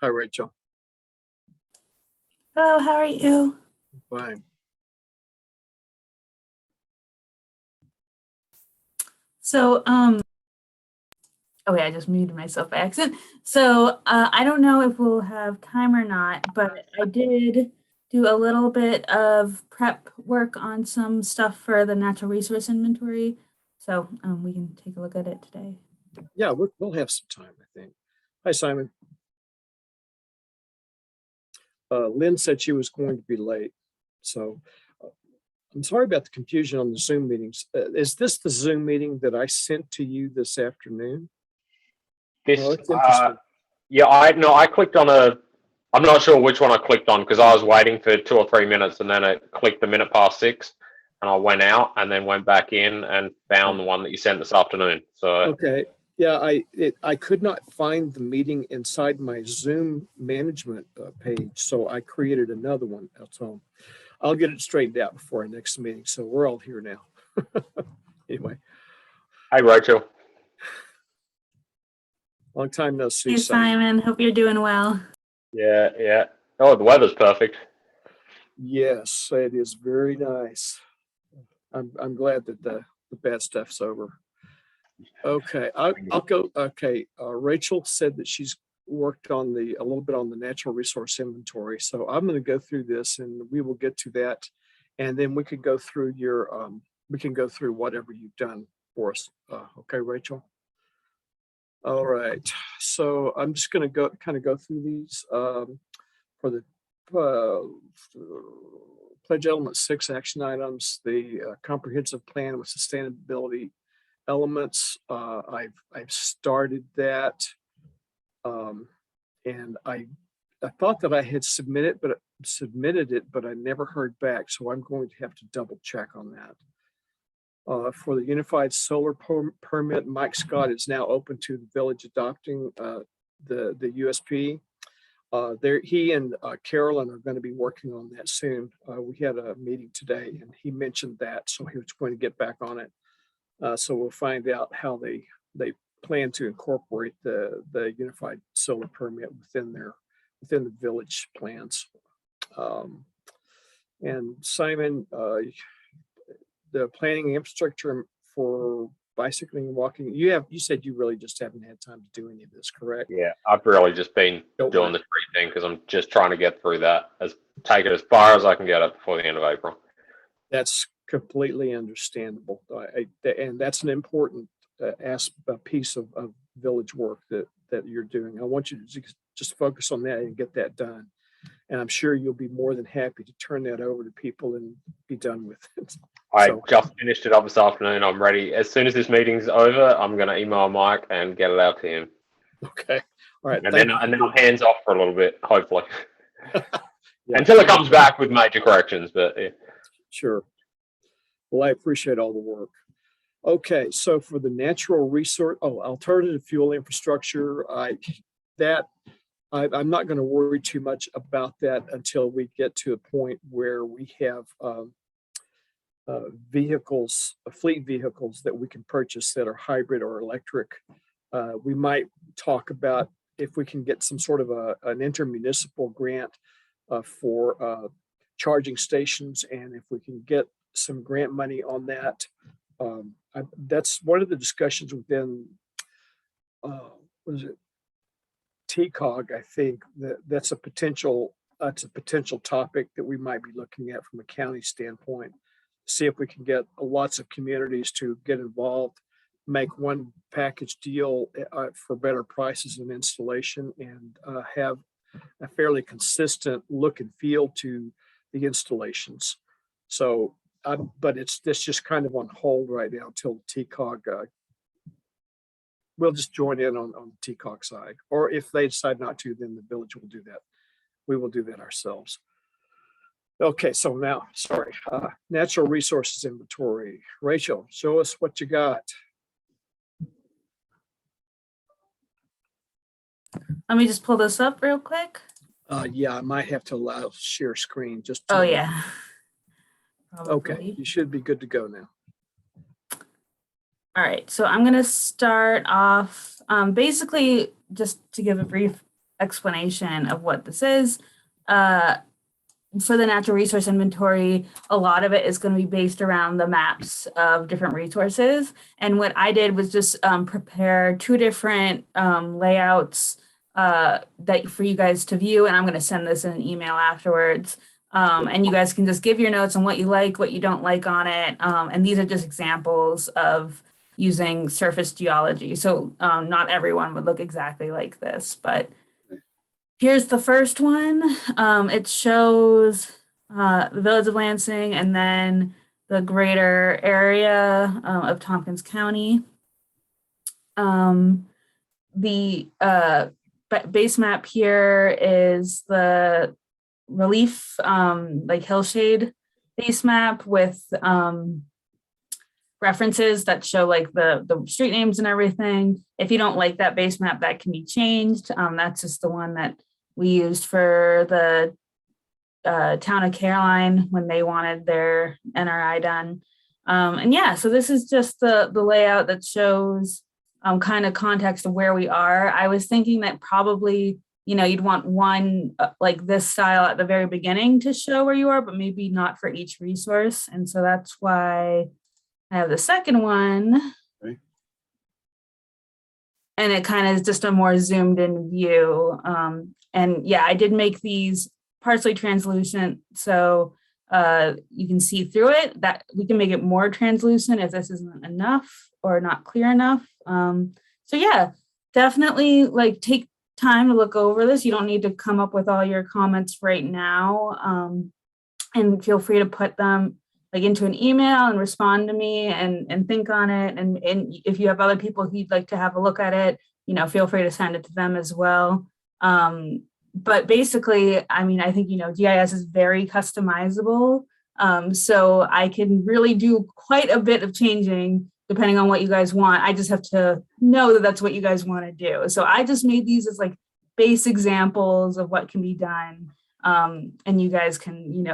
Hi, Rachel. Hello, how are you? Fine. So, okay, I just muted myself by accident. So, I don't know if we'll have time or not, but I did do a little bit of prep work on some stuff for the natural resource inventory. So, we can take a look at it today. Yeah, we'll have some time, I think. Hi, Simon. Lynn said she was going to be late. So I'm sorry about the confusion on the Zoom meetings. Is this the Zoom meeting that I sent to you this afternoon? This, Oh, it's interesting. yeah, I clicked on I'm not sure which one I clicked on because I was waiting for 2 or 3 minutes and then it clicked the minute past 6 and I went out and then went back in and found the one that you sent this afternoon. So Okay. Yeah, I could not find the meeting inside my Zoom management page, so I created another one. So I'll get it straightened out before our next meeting. So we're all here now. Anyway, hey, Rachel. long time no see. Hey, Simon, hope you're doing well. Yeah. Oh, the weather's perfect. Yes, it is very nice. I'm glad that the bad stuff's over. Okay, I'll go. Okay, Rachel said that she's worked on a little bit on the natural resource inventory. So I'm going to go through this and we will get to that. And then we can go through we can go through whatever you've done for us. Okay, Rachel? All right, so I'm just going to go through these for the Pledge Element 6 action items, the comprehensive plan with sustainability elements. I've started that, and I thought that I had submitted it, but I never heard back. So I'm going to have to double check on that. For the unified solar permit, Mike Scott is now open to the village adopting the USP. He and Carolyn are going to be working on that soon. We had a meeting today and he mentioned that, so he was going to get back on it. So we'll find out how they plan to incorporate the unified solar permit within the village plans. And Simon, the planning infrastructure for bicycling and walking, you said you really just haven't had time to do any of this, correct? Yeah, I've really just been doing the tree thing because I'm just trying to get through that, take it as far as I can get it before the end of April. That's completely understandable. And that's an important piece of village work that you're doing. I want you to just focus on that and get that done. And I'm sure you'll be more than happy to turn that over to people and be done with it. I just finished it up this afternoon. I'm ready. As soon as this meeting's over, I'm going to email Mike and get it out to him. Okay. All right. And then I'm hands off for a little bit, hopefully. Yeah. Until it comes back with major corrections, but yeah. Sure. Well, I appreciate all the work. Okay, so for the natural resource, alternative fuel infrastructure, I'm not going to worry too much about that until we get to a point where we have fleet vehicles that we can purchase that are hybrid or electric. We might talk about if we can get some sort of an intermunicipal grant for charging stations, and if we can get some grant money on that. That's one of the discussions within TCOG. I think that's a potential topic that we might be looking at from a county standpoint. See if we can get lots of communities to get involved, make one package deal for better prices and installation, and have a fairly consistent look and feel to the installations. So, but it's just kind of on hold right now until TCOG. We'll just join in on the TCOG side, or if they decide not to, then the village will do that. We will do that ourselves. Okay, so now, natural resources inventory. Rachel, show us what you got. Let me just pull this up real quick. Yeah, I might have to allow share screen just to. Oh, yeah. Probably. Okay, you should be good to go now. All right, so I'm going to start off basically just to give a brief explanation of what this is. For the natural resource inventory, a lot of it is going to be based around the maps of different resources. And what I did was just prepare 2 different layouts that for you guys to view. And I'm going to send this in an email afterwards. And you guys can just give your notes on what you like, what you don't like on it. And these are just examples of using surface geology. So not everyone would look exactly like this, but here's the first one. It shows the village of Lansing and then the greater area of Tompkins County. The base map here is the relief, like hillshade base map with references that show like the street names and everything. If you don't like that base map, that can be changed. That's just the one that we used for the town of Caroline when they wanted their NRI done. And yeah, so this is just the layout that shows kind of context of where we are. I was thinking that probably, you'd want one like this style at the very beginning to show where you are, but maybe not for each resource. And so that's why I have the second one. Okay. And it kind of is just a more zoomed in view. And yeah, I did make these partially translucent so you can see through it. That we can make it more translucent if this isn't enough or not clear enough. So yeah, definitely like take time to look over this. You don't need to come up with all your comments right now. And feel free to put them like into an email and respond to me and think on it. And if you have other people who'd like to have a look at it, feel free to send it to them as well. But basically, I mean, I think, GIS is very customizable. So I can really do quite a bit of changing depending on what you guys want. I just have to know that that's what you guys want to do. So I just made these as like base examples of what can be done. And you guys can,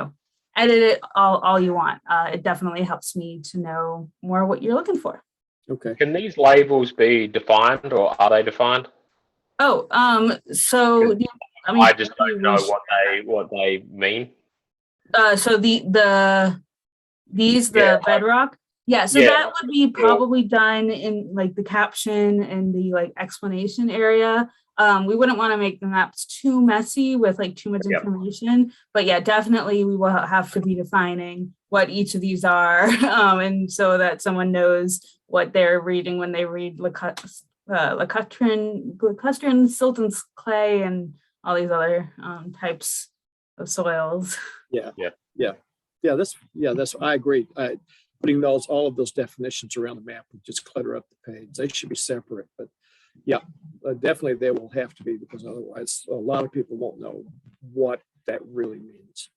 edit it all you want. It definitely helps me to know more what you're looking for. Okay. Can these labels be defined, or are they defined? Oh, so I just don't know what they mean. So these bedrock. Yeah, so Yeah. that would be probably done in like the caption and the like explanation area. We wouldn't want to make the maps too messy with like too much information, but yeah, definitely we will have to be defining what each of these are, and so that someone knows what they're reading when they read lacustrine, Silton's clay, and all these other types of soils. Yeah. That's I agree. Putting all of those definitions around the map would just clutter up the page. They should be separate, but yeah, definitely they will have to be, because otherwise a lot of people won't know what that really means.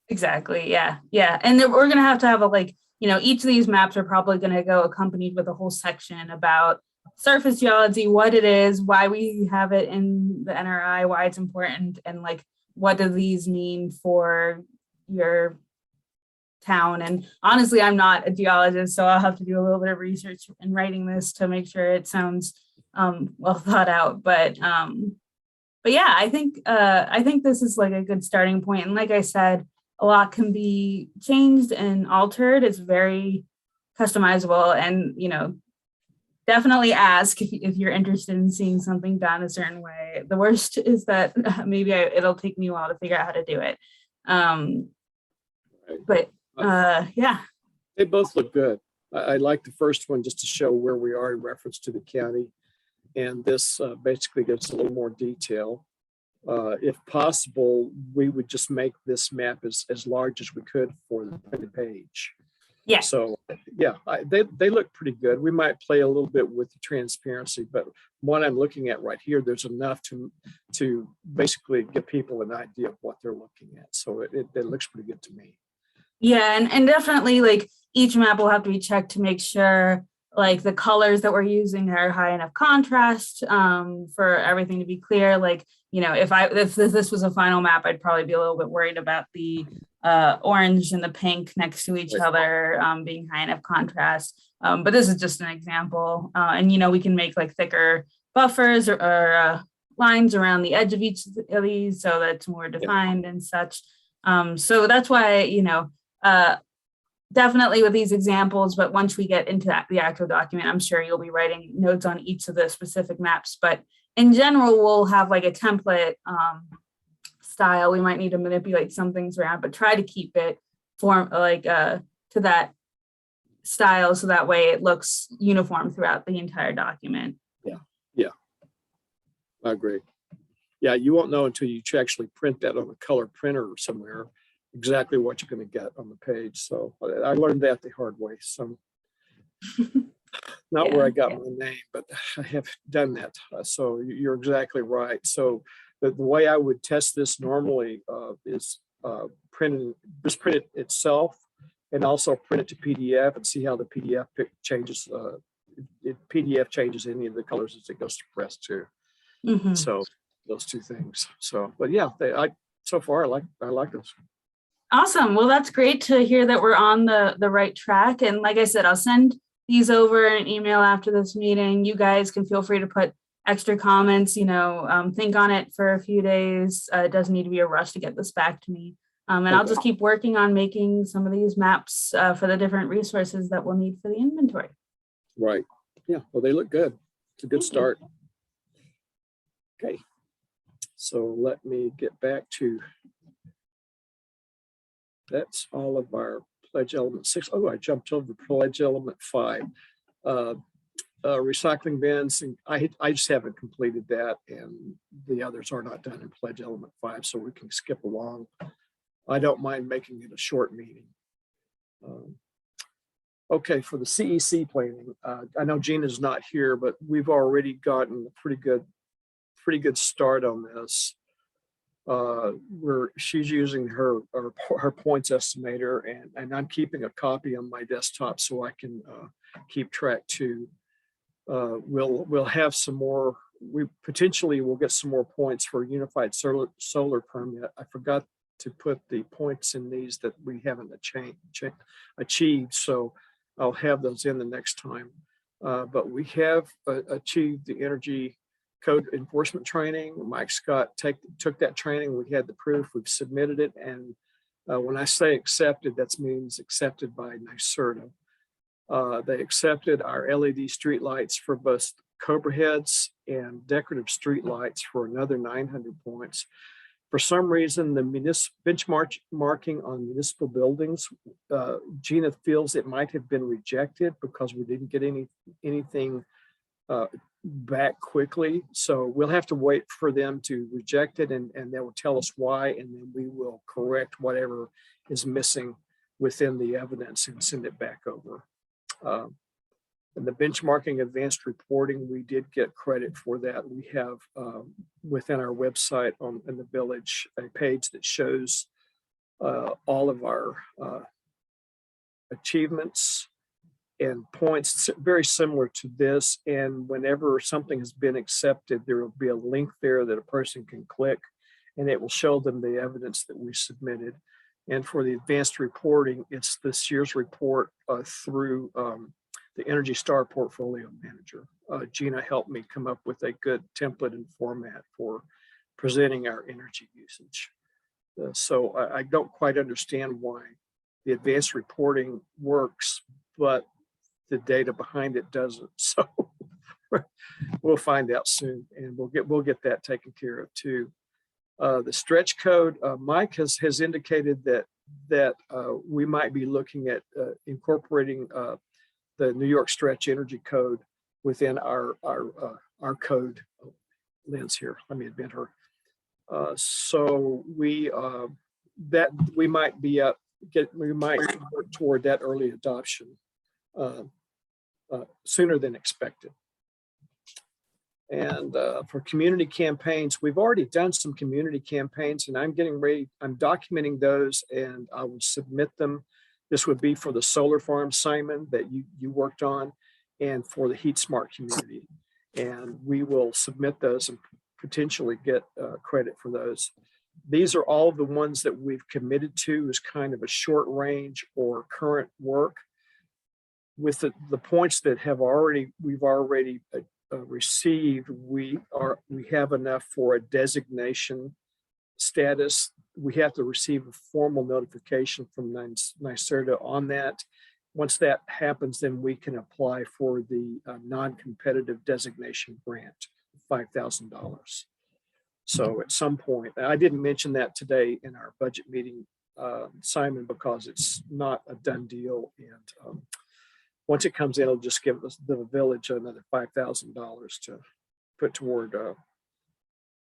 Exactly. Yeah. And then we're gonna have a like, each of these maps are probably gonna go accompanied with a whole section about surface geology, what it is, why we have it in the NRI, why it's important, and like what do these mean for your town. And honestly, I'm not a geologist, so I'll have to do a little bit of research in writing this to make sure it sounds well thought out. But yeah, I think this is like a good starting point. And like I said, a lot can be changed and altered. It's very customizable, and definitely ask if you're interested in seeing something done a certain way. The worst is that maybe it'll take me a while to figure out how to do it. But yeah. They both look good. I like the first one just to show where we are in reference to the county. And this basically gives a little more detail. If possible, we would just make this map as large as we could for the printed page. Yeah. So yeah, they look pretty good. We might play a little bit with the transparency, but what I'm looking at right here, there's enough to basically give people an idea of what they're looking at. So it looks pretty good to me. Yeah, and definitely like each map will have to be checked to make sure like the colors that we're using are high enough contrast for everything to be clear. Like, if this was a final map, I'd probably be a little bit worried about the orange and the pink next to each other being high enough contrast. But this is just an example. And we can make like thicker buffers or lines around the edge of each of these so that it's more defined and such. So that's why, definitely with these examples, but once we get into the actual document, I'm sure you'll be writing notes on each of the specific maps. But in general, we'll have like a template style. We might need to manipulate some things around, but try to keep it to that style so that way it looks uniform throughout the entire document. Yeah, I agree. Yeah, you won't know until you actually print that on a color printer somewhere exactly what you're going to get on the page. So I learned that the hard way. So not where I got my name, but I have done that. So you're exactly right. So the way I would test this normally is print it itself and also print it to PDF and see how the PDF changes. PDF changes any of the colors as it goes to press too. Mm-hmm. So those two things. So, but yeah, so far I like this. Awesome. Well, that's great to hear that we're on the right track. And like I said, I'll send these over in an email after this meeting. You guys can feel free to put extra comments, think on it for a few days. It doesn't need to be a rush to get this back to me. And I'll just keep working on making some of these maps for the different resources that we'll need for the inventory. Right. Yeah. Well, they look good. It's a good start. Okay. So let me get back to, that's all of our pledge element 6. Oh, I jumped over pledge element 5. Recycling bins, and I just haven't completed that, and the others are not done in pledge element 5, so we can skip along. I don't mind making it a short meeting. Okay, for the CEC planning, I know Gina's not here, but we've already gotten a pretty good start on this. Where she's using her points estimator, and I'm keeping a copy on my desktop so I can keep track too. We'll have some more. We potentially will get some more points for unified solar permit. I forgot to put the points in these that we haven't achieved, so I'll have those in the next time. But we have achieved the energy code enforcement training. Mike Scott took that training. We had the proof. We've submitted it, and when I say accepted, that means accepted by NYSERDA. They accepted our LED street lights for both Cobra heads and decorative street lights for another 900 points. For some reason, the benchmarking on municipal buildings, Gina feels it might have been rejected because we didn't get anything back quickly. So we'll have to wait for them to reject it, and they will tell us why, and then we will correct whatever is missing within the evidence and send it back over. And the benchmarking advanced reporting, we did get credit for that. We have within our website in the village a page that shows all of our achievements and points very similar to this. And whenever something has been accepted, there will be a link there that a person can click, and it will show them the evidence that we submitted. And for the advanced reporting, it's this year's report through the Energy Star Portfolio Manager. Gina helped me come up with a good template and format for presenting our energy usage. So I don't quite understand why the advanced reporting works, but the data behind it doesn't. So we'll find out soon, and we'll get that taken care of too. The stretch code, Mike has indicated that we might be looking at incorporating the New York Stretch Energy Code within our code. Lynn's here. Let me admit her. So we might work toward that early adoption sooner than expected. And for community campaigns, we've already done some community campaigns, and I'm documenting those, and I will submit them. This would be for the solar farm, Simon, that you worked on, and for the Heat Smart community. And we will submit those and potentially get credit for those. These are all the ones that we've committed to as kind of a short range or current work. With the points that we've already received, we have enough for a designation status. We have to receive a formal notification from NYSERDA on that. Once that happens, then we can apply for the non-competitive designation grant, $5,000. So at some point, I didn't mention that today in our budget meeting, Simon, because it's not a done deal. And once it comes in, it'll just give the village another $5,000 to put toward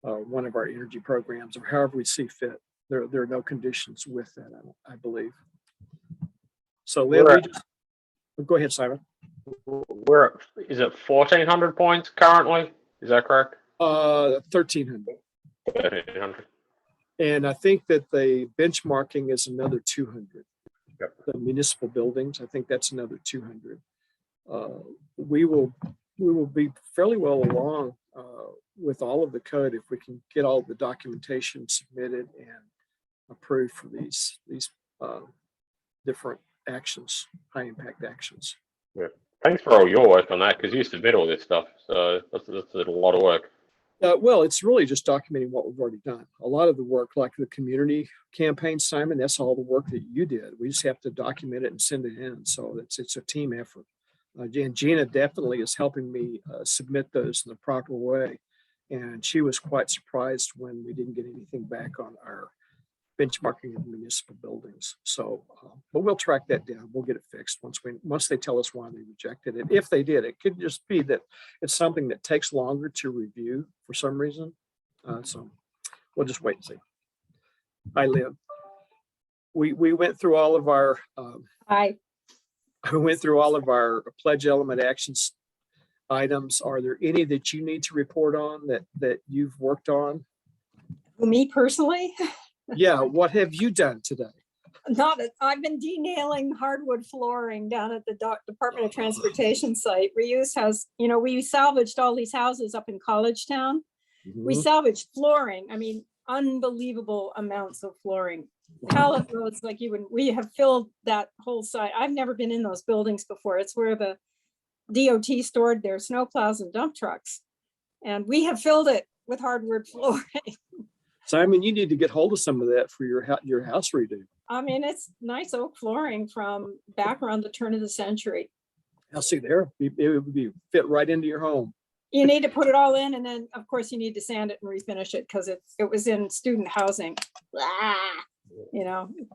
one of our energy programs, or however we see fit. There are no conditions with that, I believe. So then go ahead, Simon. Is it 1,400 points currently? Is that correct? 1,300. 1,300. And I think that the benchmarking is another 200. Yep. The municipal buildings, I think that's another 200. We will be fairly well along with all of the code if we can get all the documentation submitted and approved for these different actions, high impact actions. Yeah. Thanks for all your work on that, because you submit all this stuff, so that's a lot of work. Well, it's really just documenting what we've already done. A lot of the work, like the community campaign, Simon, that's all the work that you did. We just have to document it and send it in. So it's a team effort. And Gina definitely is helping me submit those in the proper way. And she was quite surprised when we didn't get anything back on our benchmarking of municipal buildings. So, but we'll track that down. We'll get it fixed once they tell us why they rejected it. If they did, it could just be that it's something that takes longer to review for some reason. So we'll just wait and see. Hi, Lynn. We went through all of our we went through all of our pledge element actions items. Are there any that you need to report on that you've worked on? Me personally? Yeah, what have you done today? I've been denailing hardwood flooring down at the Department of Transportation site. Reuse has, we salvaged all these houses up in College Town. We salvaged flooring. I mean, unbelievable amounts of flooring. Pallet roads like we have filled that whole site. I've never been in those buildings before. It's where the DOT stored their snowplows and dump trucks. And we have filled it with hardwood flooring. Simon, you need to get hold of some of that for your house redo. I mean, it's nice oak flooring from back around the turn of the century. I'll see there. It would be fit right into your home. You need to put it all in, and then of course you need to sand it and refinish it because it was in student housing. Blah,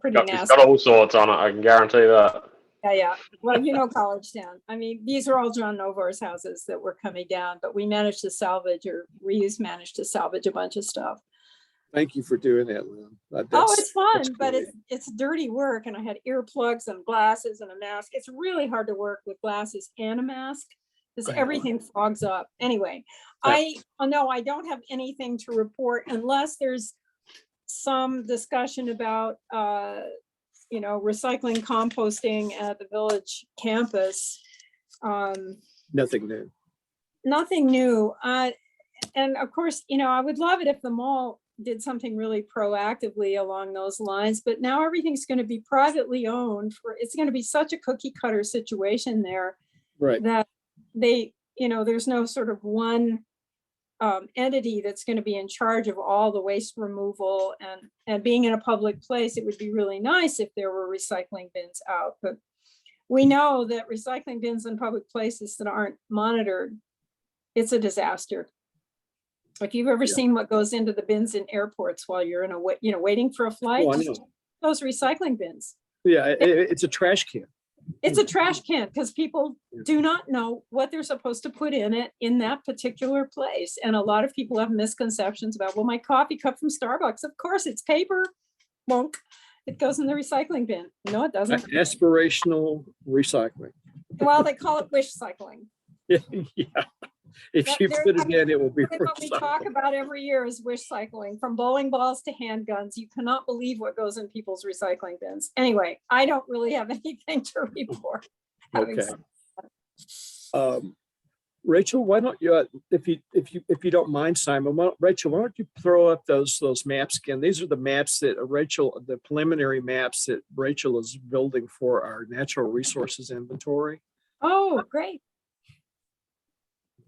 pretty nasty. It's got all sorts on it, I can guarantee that. Yeah. Well, College Town. I mean, these are all John Novar's houses that were coming down, but we managed to salvage, or Reuse managed to salvage a bunch of stuff. Thank you for doing that, Lynn. It's fun, but it's dirty work. And I had earplugs and glasses and a mask. It's really hard to work with glasses and a mask because everything fogs up. Anyway, yeah. I don't have anything to report unless there's some discussion about, recycling, composting at the village campus. Nothing new. Nothing new. And of course, I would love it if the mall did something really proactively along those lines, but now everything's going to be privately owned. It's going to be such a cookie cutter situation there, right? That there's no sort of one entity that's going to be in charge of all the waste removal and being in a public place. It would be really nice if there were recycling bins out, but we know that recycling bins in public places that aren't monitored, it's a disaster. If you've ever seen what goes into the bins in airports while you're waiting for a flight, those recycling bins. Yeah, it's a trash can. It's a trash can because people do not know what they're supposed to put in it in that particular place. And a lot of people have misconceptions about, well, my coffee cup from Starbucks, of course it's paper. Wonk. It goes in the recycling bin. No, it doesn't. Aspirational recycling. Well, they call it wish cycling. Yeah. If you put it in, it will be. What we talk about every year is wish cycling, from bowling balls to handguns. You cannot believe what goes in people's recycling bins. Anyway, I don't really have anything to report. Okay. Rachel, why don't you, if you don't mind, Simon, Rachel, why don't you throw up those maps again? These are the maps that the preliminary maps that Rachel is building for our natural resources inventory. Oh, great.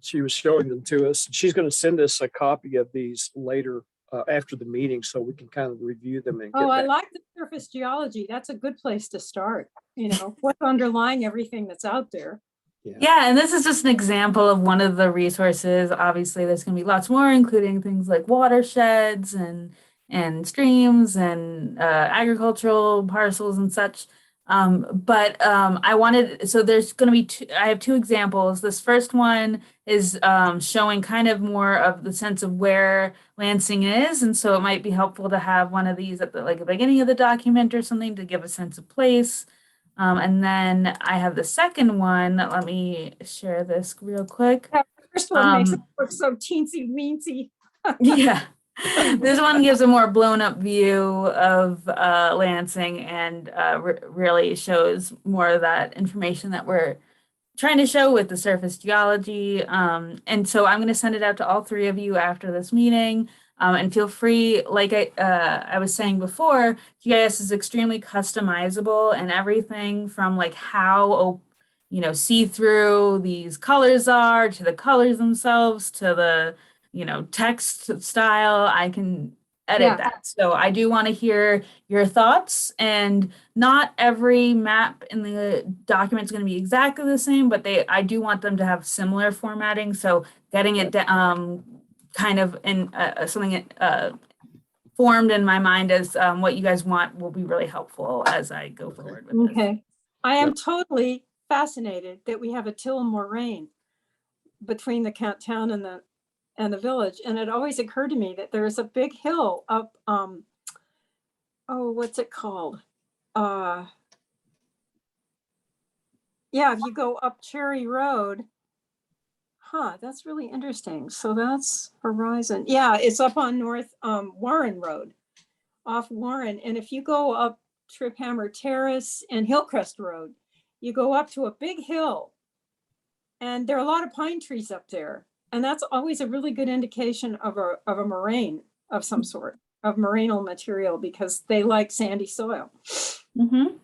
she was showing them to us. She's going to send us a copy of these later after the meeting so we can kind of review them and Oh, get I back. like the surface geology. That's a good place to start. You know, what's underlying everything that's out there. Yeah, and this is just an example of one of the resources. Obviously, there's going to be lots more, including things like watersheds and streams and agricultural parcels and such. I wanted, so there's going to be I have two examples. This first one is showing kind of more of the sense of where Lansing is, and so it might be helpful to have one of these at the like the beginning of the document or something to give a sense of place. And then I have the second one. Let me share this real quick. That first one makes it look so teensy weensy. Yeah. This one gives a more blown up view of Lansing and really shows more of that information that we're trying to show with the surface geology. And so I'm going to send it out to all three of you after this meeting. And feel free, like I was saying before, GIS is extremely customizable, and everything from like how see-through these colors are to the colors themselves to the text style, I can edit that. So I do want to hear your thoughts, and not every map in the document is going to be exactly the same, but I do want them to have similar formatting. So getting it kind of in something formed in my mind as what you guys want will be really helpful as I go forward with this. Okay. I am totally fascinated that we have a till moraine between the town and the village. And it always occurred to me that there's a big hill up, what's it called? Yeah, if you go up Cherry Road, that's really interesting. So that's Horizon. Yeah, it's up on North Warren Road, off Warren. And if you go up Trip Hammer Terrace and Hillcrest Road, you go up to a big hill, and there are a lot of pine trees up there. And that's always a really good indication of a moraine of some sort, of morainal material, because they like sandy soil. Mm-hmm.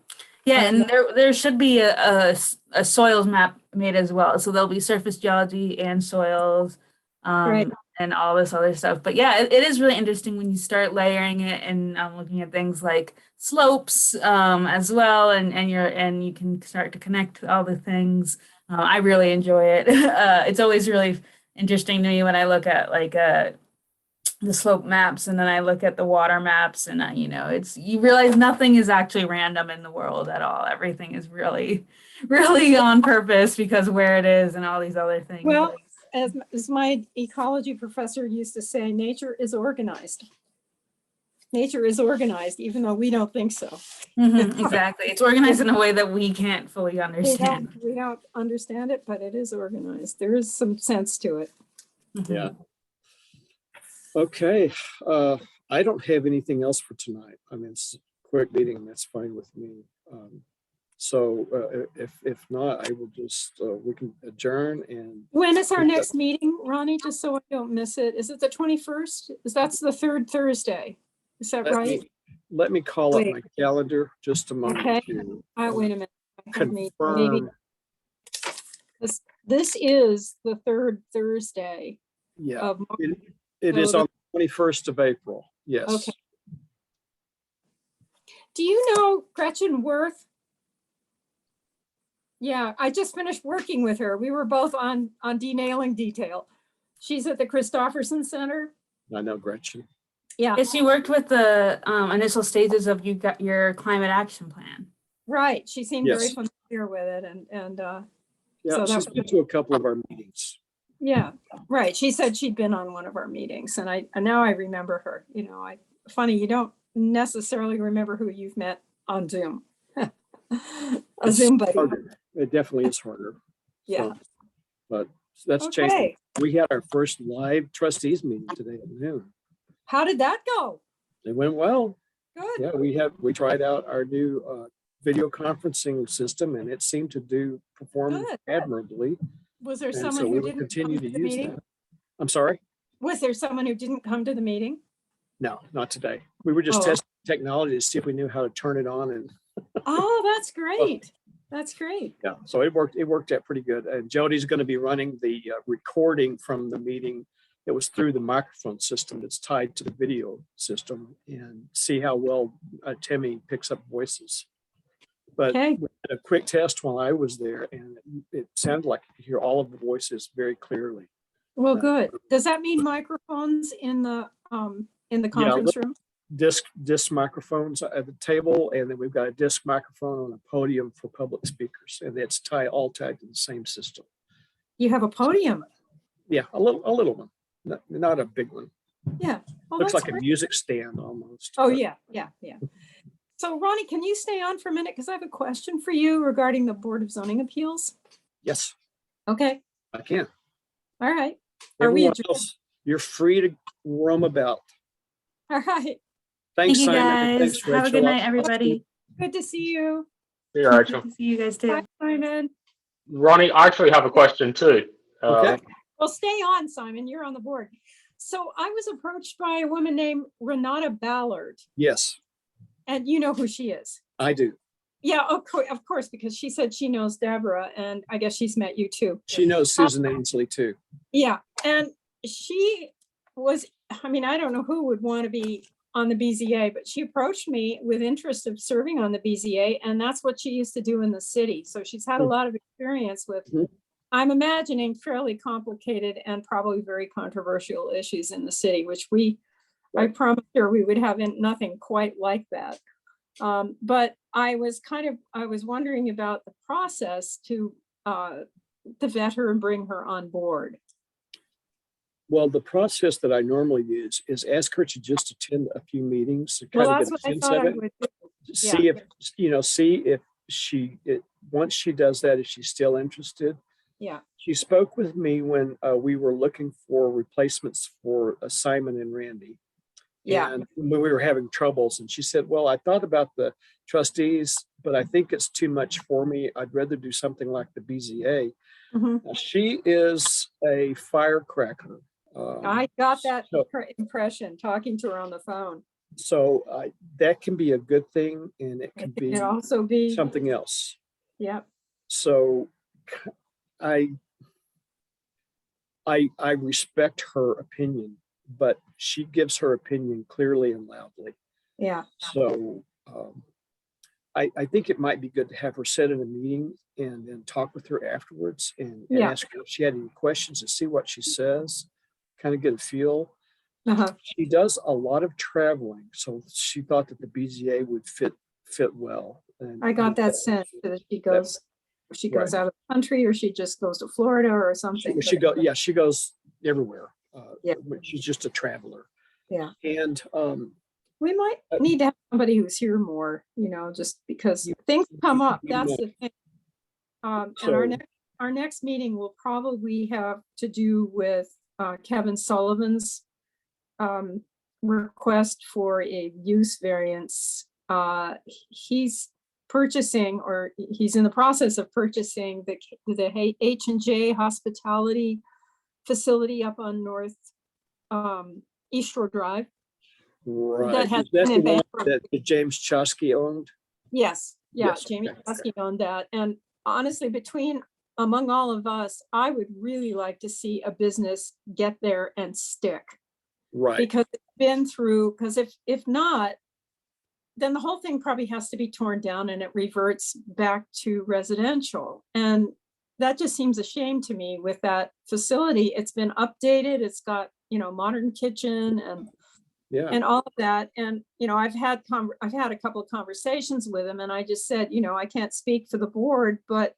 Yeah, and there should be a soils map made as well. So there'll be surface geology and soils and all this other stuff. But yeah, it is really interesting when you start layering it and looking at things like slopes as well, and you can start to connect all the things. I really enjoy it. It's always really interesting to me when I look at like the slope maps, and then I look at the water maps, and you realize nothing is actually random in the world at all. Everything is really, really on purpose because where it is and all these other things. Well, as my ecology professor used to say, nature is organized. Nature is organized, even though we don't think so. Mm-hmm, exactly. It's organized in a way that we can't fully understand. We don't understand it, but it is organized. There is some sense to it. Mm-hmm. Yeah. Okay. I don't have anything else for tonight. I mean, it's a quick meeting. That's fine with me. So if not, I will just, we can adjourn. And when is our next meeting, Ronnie, just so I don't miss it? Is it the 21st? That's the third Thursday. Is that right? Let me call up my calendar just a moment. Okay. To, wait a minute. confirm. This is the third Thursday. Yeah, of March. it is on the 21st of April. Yes. Okay. Do you know Gretchen Worth? Yeah, I just finished working with her. We were both on denailing detail. She's at the Christofferson Center. I know Gretchen. Yeah. She worked with the initial stages of your climate action plan. Right. She seemed very familiar with it. And yeah, so she's been to a couple of our meetings. Yeah, right. She said she'd been on one of our meetings, and now I remember her. Funny, you don't necessarily remember who you've met on Zoom. A Zoom buddy. Harder. It definitely is harder. Yeah. So, but that's changing. We had our first live trustees meeting today at noon. How did that go? It went well. Good. Yeah, we tried out our new video conferencing system, and it seemed to perform admirably. Was there someone who didn't continue to use that? I'm sorry? Was there someone who didn't come to the meeting? No, not today. We were just testing technology to see if we knew how to turn it on. And oh, that's great. That's great. Yeah, so it worked out pretty good. And Jody's going to be running the recording from the meeting. It was through the microphone system that's tied to the video system, and see how well Timmy picks up voices. But Okay. we did a quick test while I was there, and it sounded like you could hear all of the voices very clearly. Well, good. Does that mean microphones in the conference room? Disc microphones at the table, and then we've got a disc microphone on a podium for public speakers, and it's all tied to the same system. You have a podium. Yeah, a little one, not a big one. Yeah. Well, Looks that's like a great. music stand almost. Oh, but- yeah. So Ronnie, can you stay on for a minute? Because I have a question for you regarding the Board of Zoning Appeals. Yes, Okay. I can. All right. Are we Everyone adjourned? else, you're free to roam about. All right. Thanks, Thank you Simon. guys. Thanks, Have a good Rachel. night, everybody. Good to see you. Yeah, Rachel. Good to see you guys too. Bye, Simon. Ronnie, I actually have a question too. Okay. Well, stay on, Simon. You're on the board. So I was approached by a woman named Renata Ballard, Yes, and you know who she is. I do. Yeah, of course, because she said she knows Deborah, and I guess she's met you too. She knows Susan Ainsley too. Yeah, and she was, I mean, I don't know who would want to be on the BZA, but she approached me with interest of serving on the BZA, and that's what she used to do in the city. So she's had a lot of experience with, Mhm. I'm imagining, fairly complicated and probably very controversial issues in the city, which I promised her we would have nothing quite like that. But I was wondering about the process to vet her and bring her on board. Well, the process that I normally use is ask her to just attend a few meetings to Well, kind of that's get what a I sense thought of I it. would do. See if once she does that, if she's still interested. Yeah. She spoke with me when we were looking for replacements for Simon and Randy. Yeah. And when we were having troubles, and she said, well, I thought about the trustees, but I think it's too much for me. I'd rather do something like the BZA. Mhm. Now, she is a firecracker. I got that So- impression talking to her on the phone. So that can be a good thing, and it can It be could also be, something else. yeah, So I respect her opinion, but she gives her opinion clearly and loudly. yeah, So I think it might be good to have her sit in a meeting and then talk with her afterwards and Yeah. ask her if she had any questions and see what she says, kind of get a feel. uh-huh. She does a lot of traveling, so she thought that the BZA would fit well. And I got that sense that she goes out of the country, or she just goes to Florida or something. She goes everywhere. Yeah. She's just a traveler. Yeah. And We might need to have somebody who's here more, just because things come up. That's the thing. And our next meeting will probably have to do with Kevin Sullivan's request for a use variance. He's purchasing, or he's in the process of purchasing the H&J hospitality facility up on North East Shore Drive. right, That has that's the been in one that James Chusky owned. Yes, yeah, Yes, Jamie okay. Kosky owned that. And honestly, among all of us, I would really like to see a business get there and stick. Right. Because it's been through, because if not, then the whole thing probably has to be torn down and it reverts back to residential. And that just seems a shame to me with that facility. It's been updated. It's got, modern kitchen and all of that. And, I've had a couple of conversations with him, and I just said, I can't speak for the board, but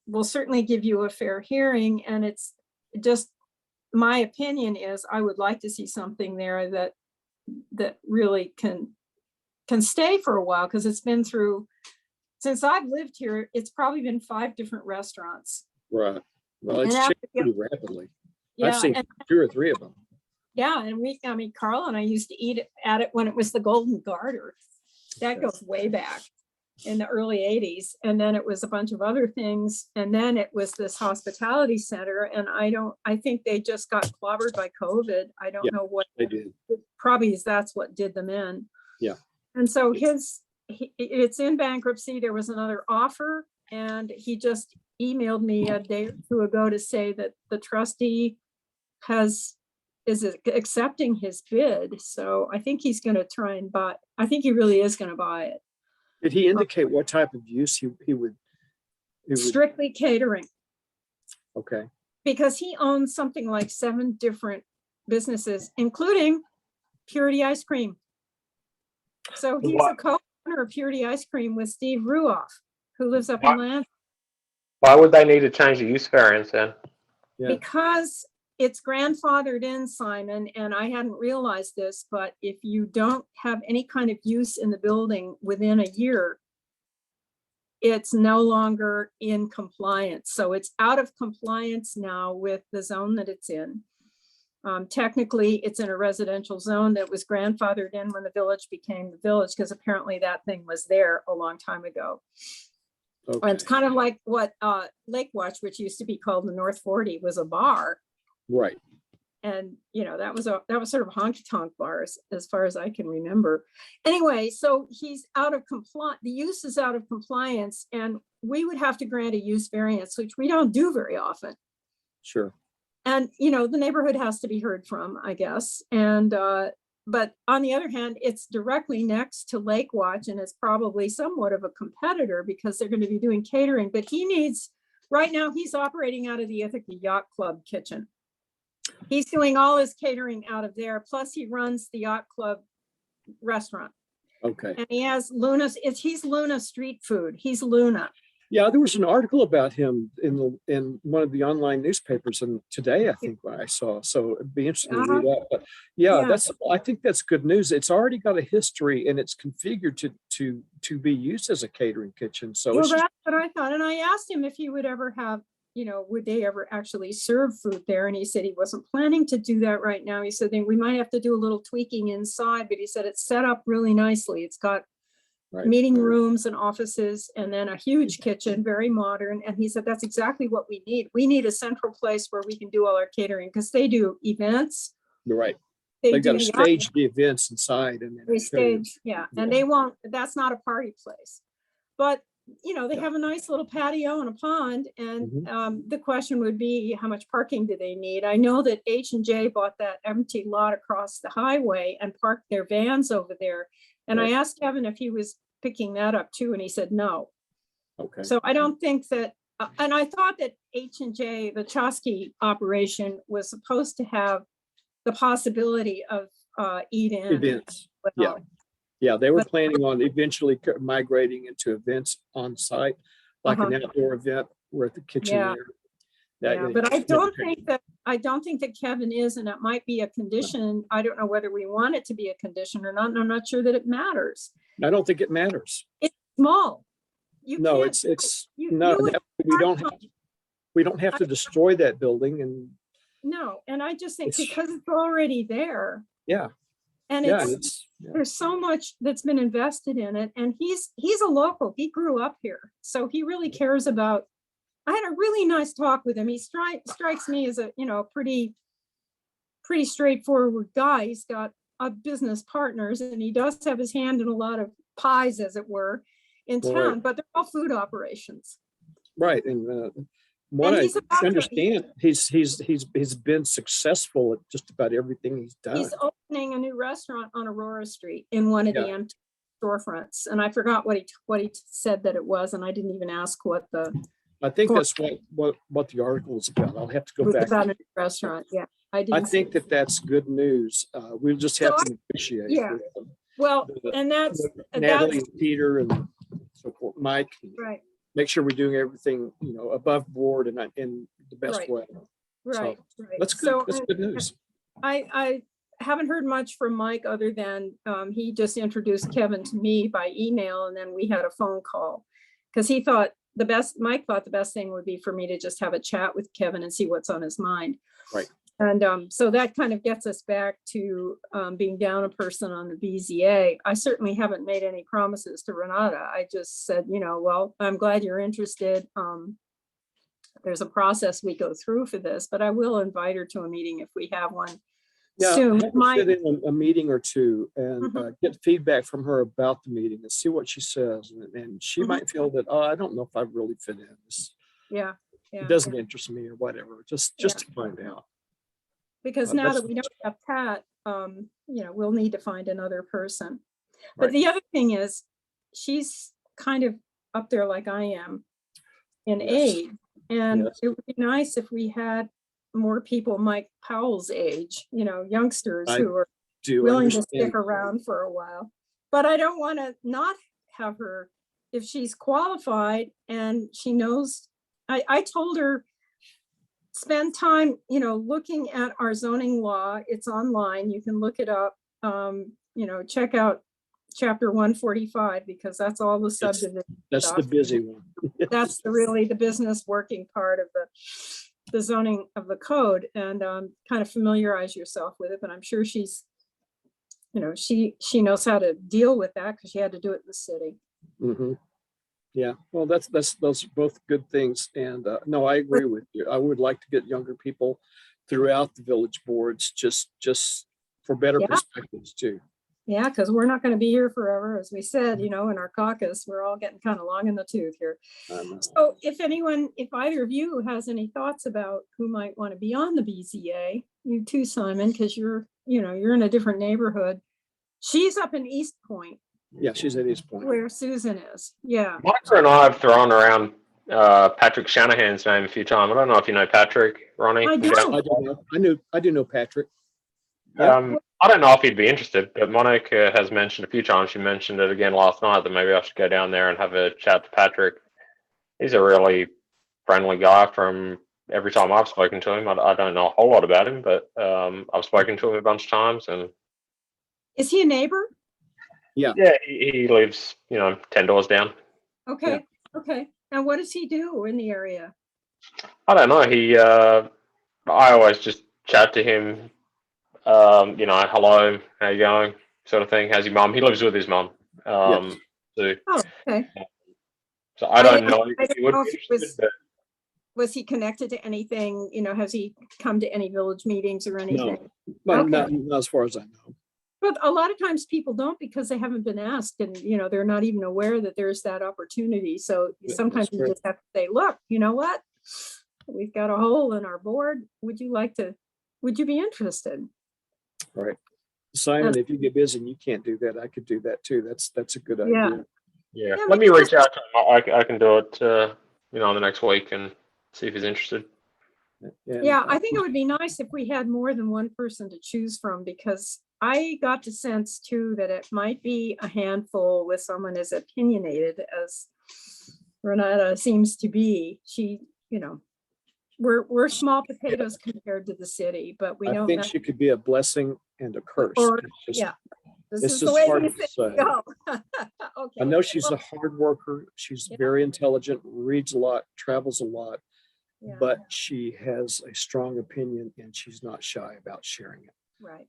we'll certainly give you a fair hearing. And it's just, my opinion is I would like to see something there that really can stay for a while, because it's been through, since I've lived here, it's probably been 5 different restaurants. Right. Well, it's And changed after- pretty rapidly. Yeah, I've seen and 2 or 3 of them. yeah, and Carl and I used to eat at it when it was the Golden Garter. That goes way back in the early 80s. And then it was a bunch of other things. And then it was this hospitality center. And I think they just got clobbered by COVID. I don't Yeah. know what, They did. probably that's what did them in. Yeah. And so his it's in bankruptcy. There was another offer, and he just emailed me a day or two ago to say that the trustee is accepting his bid. So I think he's going to try and buy. I think he really is going to buy it. Did he indicate what type of use he would? Strictly catering, Okay. because he owns something like 7 different businesses, including Purity Ice Cream. So he's a co-owner of Purity Ice Cream with Steve Ruoff, who lives up in Lansing. Why would they need to change the use variance then? Yeah. Because it's grandfathered in, Simon, and I hadn't realized this, but if you don't have any kind of use in the building within a year, it's no longer in compliance. So it's out of compliance now with the zone that it's in. Technically, it's in a residential zone that was grandfathered in when the village became the village, because apparently that thing was there a long time ago. Okay. And it's kind of like what Lake Watch, which used to be called the North 40, was a bar. Right. And, you know, that was sort of a honky tonk bar as far as I can remember. Anyway, so he's out of compliance. The use is out of compliance, and we would have to grant a use variance, which we don't do very often. Sure. And, you know, the neighborhood has to be heard from, I guess. And, but on the other hand, it's directly next to Lake Watch, and it's probably somewhat of a competitor because they're going to be doing catering. But right now, he's operating out of the Ithaca Yacht Club kitchen. He's doing all his catering out of there. Plus he runs the Yacht Club restaurant. Okay. And he has he's Luna Street Food. He's Luna. Yeah, there was an article about him in one of the online newspapers and today, I think, I saw. So it'd be interesting to read that. But yeah, I think that's good news. It's already got a history and it's configured to be used as a catering kitchen. So well, that's what I thought. And I asked him if he would ever have, you know, would they ever actually serve food there? And he said he wasn't planning to do that right now. He said we might have to do a little tweaking inside, but he said it's set up really nicely. It's got meeting rooms and offices, and then a huge kitchen, very modern. And he said that's exactly what we need. We need a central place where we can do all our catering, because they do events. You're right. They've got to stage the events inside, and they stage, and they won't. That's not a party place, but you know, they have a nice little patio and a pond. And the question would be, how much parking do they need? I know that H&J bought that empty lot across the highway and parked their vans over there. And I asked Kevin if he was picking that up too, and he said no. Okay. So I don't think that, and I thought that H&J, the Chosky operation, was supposed to have the possibility of eat-in events. Yeah, they were planning on eventually migrating into events on site, like an outdoor event. We're at the kitchen there. But I don't think that Kevin is, and it might be a condition. I don't know whether we want it to be a condition or not. And I'm not sure that it matters. I don't think it matters. It's small. We don't have to destroy that building. And no, and I just think because it's already there. Yeah. And there's so much that's been invested in it. And he's a local. He grew up here. So he really cares about. I had a really nice talk with him. He strikes me as a, you know, pretty straightforward guy. He's got business partners, and he does have his hand in a lot of pies, as it were, in town, but they're all food operations. Right. And what I understand, he's been successful at just about everything he's done. He's opening a new restaurant on Aurora Street in one of the empty storefronts. And I forgot what he said that it was, and I didn't even ask what the. I think that's what the article is about. I'll have to go back. About a restaurant, I think that's good news. We'll just have to appreciate. Yeah. Well, and that's Natalie, and Peter, and so forth, Mike. Right. Make sure we're doing everything, you know, above board and in the best way. Right. That's good. So, that's good news. I haven't heard much from Mike other than he just introduced Kevin to me by email, and then we had a phone call because Mike thought the best thing would be for me to just have a chat with Kevin and see what's on his mind. Right. And so that kind of gets us back to being down a person on the BZA. I certainly haven't made any promises to Renata. I just said, you know, well, I'm glad you're interested. There's a process we go through for this, but I will invite her to a meeting if we have one Yeah, soon. have her sit in a meeting or two and get feedback from her about the meeting and see what she says. And she might feel that, oh, I don't know if I really fit in. Yeah. It doesn't interest me or whatever, just to find out. Because now that we don't have Pat, we'll need to find another person. But Right. the other thing is, she's kind of up there like I am in age. And it would be nice if we had more people Mike Powell's age, youngsters who are willing to stick around for a while. But I don't want to not have her if she's qualified and she knows. I told her, spend time, looking at our zoning law. It's online. You can look it up. Check out chapter 145 because that's all the subdivision. That's the busy one. That's really the business working part of the zoning of the code, and kind of familiarize yourself with it. But I'm sure she's, she knows how to deal with that because she had to do it in the city. Mm-hmm. Yeah, well, those are both good things. And no, I agree with you. I would like to get younger people throughout the village boards, just for better perspectives too. Yeah, because we're not going to be here forever. As we said, in our caucus, we're all getting kind of long in the tooth here. So if either of you has any thoughts about who might want to be on the BZA, you too, Simon, because you're in a different neighborhood. She's up in East Point. Yeah, she's at East Point. Where Susan is. Yeah. Micah and I have thrown around Patrick Shanahan's name a few times. I don't know if you know Patrick, Ronnie. I do know Patrick. I don't know if he'd be interested, but Monica has mentioned a few times. She mentioned it again last night that maybe I should go down there and have a chat to Patrick. He's a really friendly guy from every time I've spoken to him. I don't know a whole lot about him, but I've spoken to him a bunch of times. And is he a neighbor? Yeah, he lives, 10 doors down. Okay. Yeah. Okay. And what does he do in the area? I don't know. I always just chat to him. Hello, how you going? Sort of thing. How's your mum? He lives with his mum. Oh, okay. So I don't know if he would be interested, was he connected to anything? Has he come to any village meetings or anything? No, not as far as I know. But a lot of times people don't because they haven't been asked and, they're not even aware that there's that opportunity. So sometimes you just have to say, look, you know what? We've got a hole in our board. Would you be interested? Right. Simon, if you get busy and you can't do that, I could do that too. That's a good idea. Yeah. Let me reach out to him. I can do it, in the next week and see if he's interested. Yeah, I think it would be nice if we had more than one person to choose from because I got the sense too that it might be a handful with someone as opinionated as Renata seems to be. She, we're small potatoes compared to the city, but we don't. I think she could be a blessing and a curse. This it's is just the way hard you to say. go. Okay. I know she's a hard worker. She's very intelligent, reads a lot, travels a lot, but she has a strong opinion and she's not shy about sharing it. Right.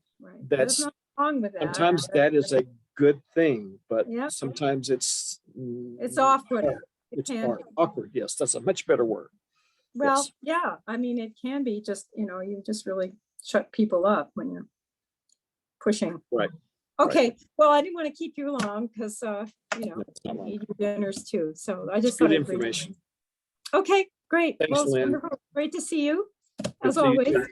There's nothing wrong with that. Sometimes that is a good thing, but sometimes it's off-putting. It's awkward. Yes, that's a much better word. Well, I mean, it can be just, you just really shut people up when you're pushing. Right. Okay. Well, I didn't want to keep you long because, you need your dinners too. So I just good information. Okay, great. Thanks, well, it's Lynn. wonderful. Great to see you. Good as to see always. you,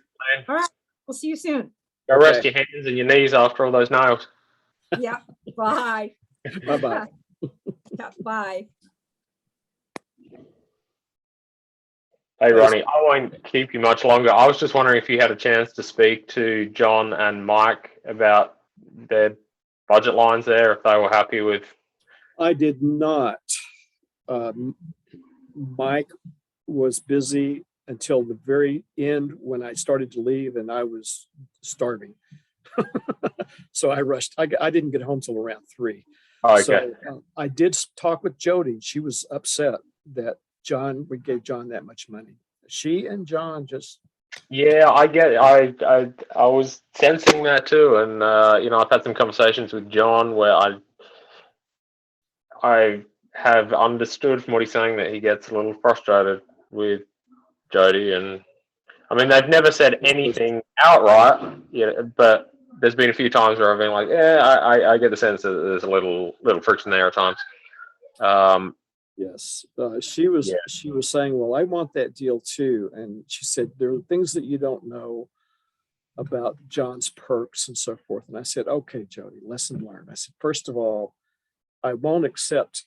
All right. We'll see you soon. Go rest your hands and your knees after all those nails. Yeah. Bye. Bye-bye. Yeah, bye. Hey, Ronnie, I won't keep you much longer. I was just wondering if you had a chance to speak to John and Mike about their budget lines there, if they were happy with. I did not. Mike was busy until the very end when I started to leave and I was starving. So I rushed. I didn't get home till around 3. Oh, okay. So I did talk with Jody. She was upset that we gave John that much money. She and John just. Yeah, I get it. I was sensing that too. And, I've had some conversations with John where I have understood from what he's saying that he gets a little frustrated with Jody, and I mean, they've never said anything outright, but there's been a few times where I've been like, yeah, I get the sense that there's a little friction there at times. Yes, she was saying, well, I want that deal too. And she said, there are things that you don't know about John's perks and so forth. And I said, okay, Jody, lesson learned. I said, first of all, I won't accept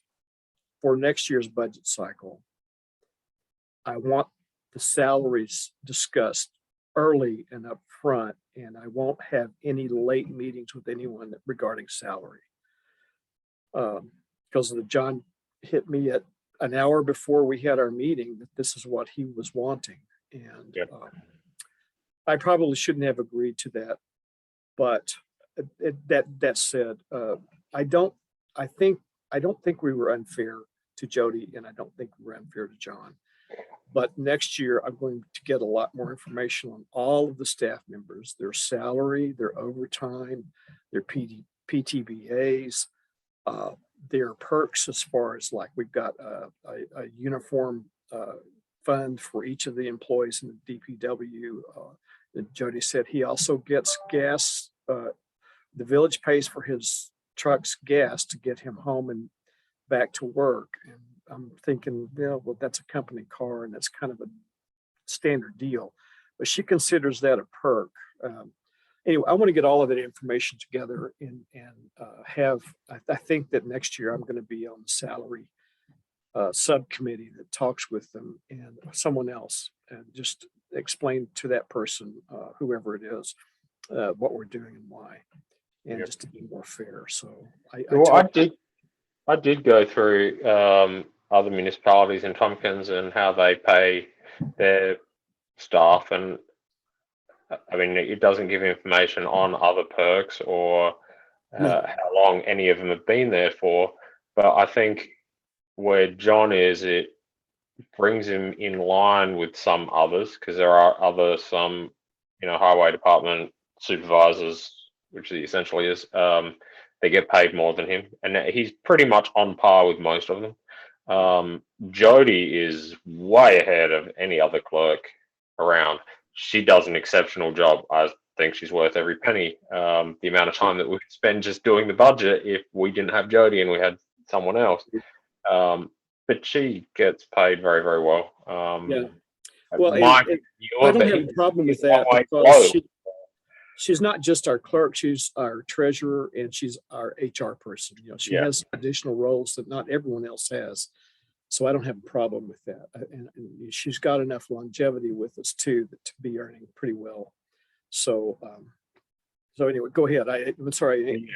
for next year's budget cycle. I want the salaries discussed early and upfront, and I won't have any late meetings with anyone regarding salary. Because John hit me at an hour before we had our meeting that this is what he was wanting. And I probably shouldn't have agreed to that. But that said, I don't think we were unfair to Jody, and I don't think we were unfair to John. But next year, I'm going to get a lot more information on all of the staff members, their salary, their overtime, their PTBAs, their perks, as far as like we've got a uniform fund for each of the employees in the DPW. And Jody said he also gets gas. The village pays for his truck's gas to get him home and back to work. And I'm thinking, well, that's a company car and that's kind of a standard deal, but she considers that a perk. Anyway, I want to get all of that information together and have, I think that next year I'm going to be on the salary subcommittee that talks with them and someone else and just explain to that person, whoever it is, what we're doing and why, and just to be more fair. So I did go through other municipalities in Tompkins and how they pay their staff, and I mean, it doesn't give information on other perks or how long any of them have been there for. But I think where John is, it brings him in line with some others, because there are some highway department supervisors, which he essentially is, they get paid more than him, and he's pretty much on par with most of them. Jody is way ahead of any other clerk around. She does an exceptional job. I think she's worth every penny. The amount of time that we could spend just doing the budget if we didn't have Jody and we had someone else. But she gets paid very, very well. Well, I don't have a problem with that, because she's not just our clerk, she's our treasurer and she's our HR person. She has additional roles that not everyone else has. So I don't have a problem with that. And she's got enough longevity with us too, to be earning pretty well. So anyway, go ahead. I'm sorry.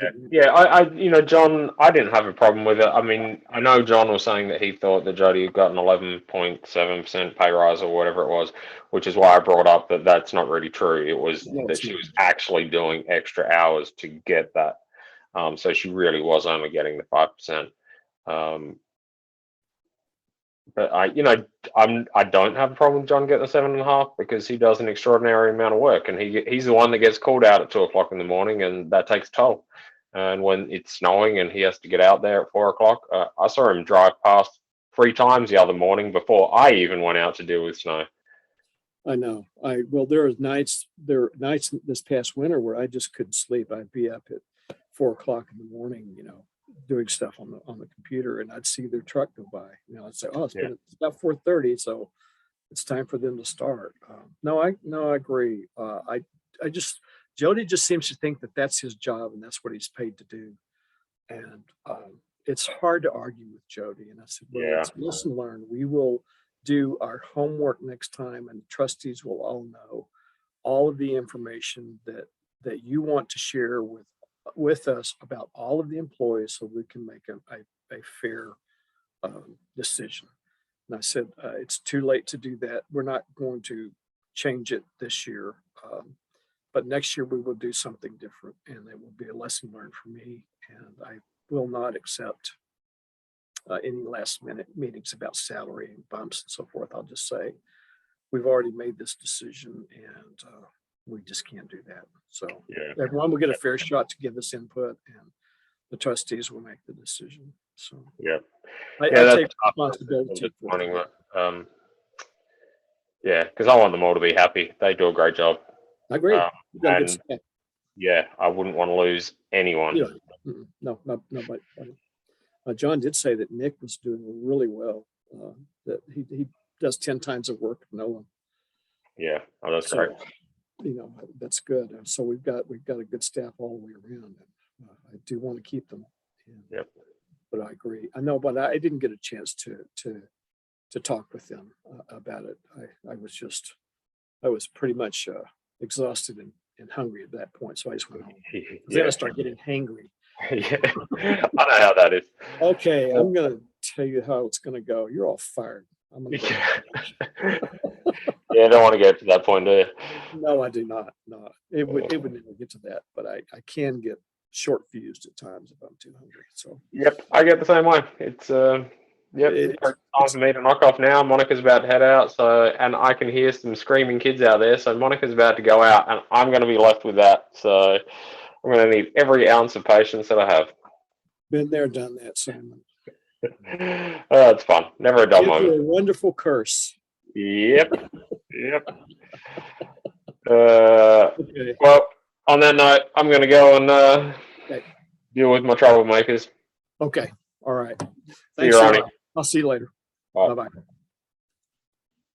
John, I didn't have a problem with it. I mean, I know John was saying that he thought that Jody had got an 11.7% pay rise or whatever it was, which is why I brought up that that's not really true. It was that she was actually doing extra hours to get that. So she really was only getting the 5%. But I don't have a problem with John getting the 7.5, because he does an extraordinary amount of work, and he's the one that gets called out at 2:00 in the morning, and that takes a toll. And when it's snowing and he has to get out there at 4:00, I saw him drive past 3 times the other morning before I even went out to deal with snow. I know. There are nights this past winter where I just couldn't sleep. I'd be up at 4:00 in the morning, doing stuff on the computer, and I'd see their truck go by. I'd say, "Oh, it's about 4:30, so it's time for them to start." I agree. Jody just seems to think that that's his job and that's what he's paid to do, and it's hard to argue with Jody. And I said, "Well, let's listen, learn. We will do our homework next time, and the trustees will all know all of the information that you want to share with us about all of the employees, so we can make a fair decision." And I said, it's too late to do that. We're not going to change it this year, but next year we will do something different, and it will be a lesson learned for me. And I will not accept any last minute meetings about salary and bumps and so forth. I'll just say, we've already made this decision, and we just can't do that. So everyone will get a fair shot to give us input, and the trustees will make the decision. So I take responsibility for it. Yeah, because I want them all to be happy. They do a great job. I agree. Um, You got a good and staff. yeah, I wouldn't want to lose anyone. You know, no, but John did say that Nick was doing really well. That he does 10 times the work of Nolan. Yeah, oh, that's So, great. you know, that's good. And so we've got a good staff all the way around. And, I do want to keep them. And, Yep. But I agree. I know, but I didn't get a chance to talk with them about it. I was pretty much exhausted and hungry at that point. So I just went home. Then I started getting hangry. Yeah, I know how that is. Okay, I'm gonna tell you how it's gonna go. You're all fired. I'm gonna Yeah, I don't want to get to that point, do you? No, I do not. No, it would never get to that, but I can get short fused at times if I'm too hungry. So Yep, I get the same way. It's it's time for me to knock off now. Monica's about to head out, so and I can hear some screaming kids out there. So Monica's about to go out, and I'm going to be left with that. So I'm going to need every ounce of patience that I have. been there, done that, Simon. It's fun. Never a dull Kids are moment. a wonderful curse. Yep. Yep. Okay. Well, on that note, I'm going to go and Okay. deal with my troublemakers. Okay. All right. See you, Thanks a Ronnie. lot. I'll see you later. Bye. Bye-bye.